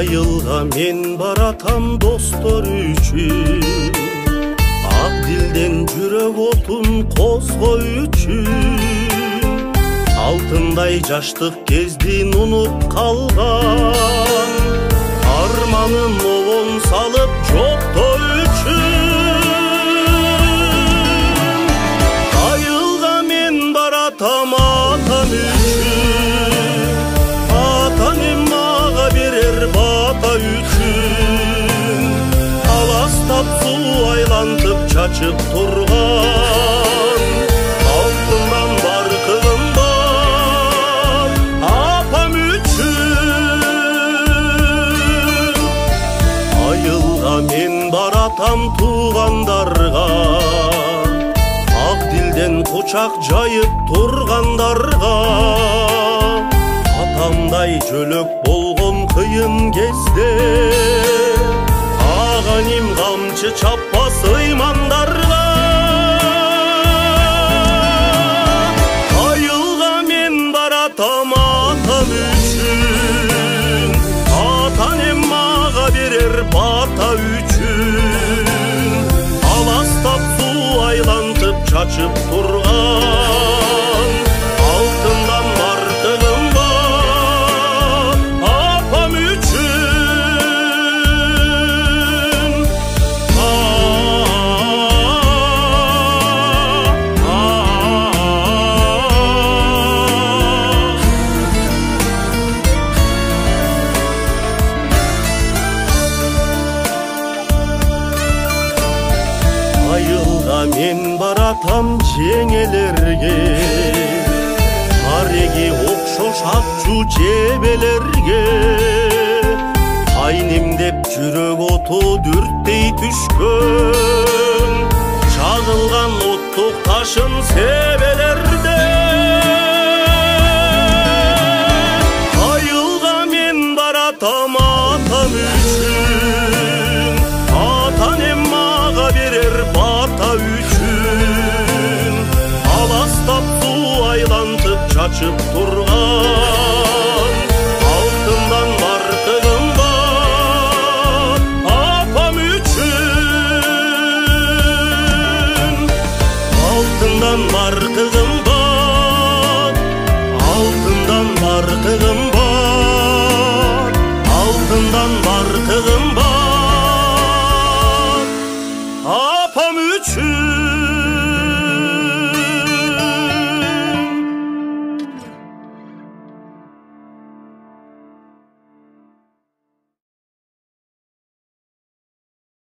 Айылға мен баратам достор үчүн, ак дилден жүрөк отун козгоо үчүн. Алтындай жаштык кездин унуп калган, арманын обон салып жоктоо үчүн. Айылга мен баратам атам үчүн, атанем мага берер бата үчүн. Аластап суу айлантып чачып турган, алтындан баркыгым бар апам үчүн. Айылга мен баратам туугандарга, ак дилден кучак жайып тургандарга. Атамдай жөлөк болгон кыйын кезде, аганим камчы чаппас ыймандарга. Айылга мен баратам атам үчүн, атанем мага берер бата үчүн. Аластап суу айлантып чачып турган, алтындан бартыгым бар апам үчүн. Айылга мен баратам жеңелерге, тареги окшош акчу жебелерге. Айнем деп жүрөк оту дүрттей түшкөн, чагылган оттук ташын себелерде. Айылга мен баратам атам үчүн, атанем мага берер бата үчүн. Аластап суу айлантып чачып турган, алтындан баркыгым бар апам үчүн. Алтындан баркыгым бар, алтындан баркыгым бар, алтындан баркыгым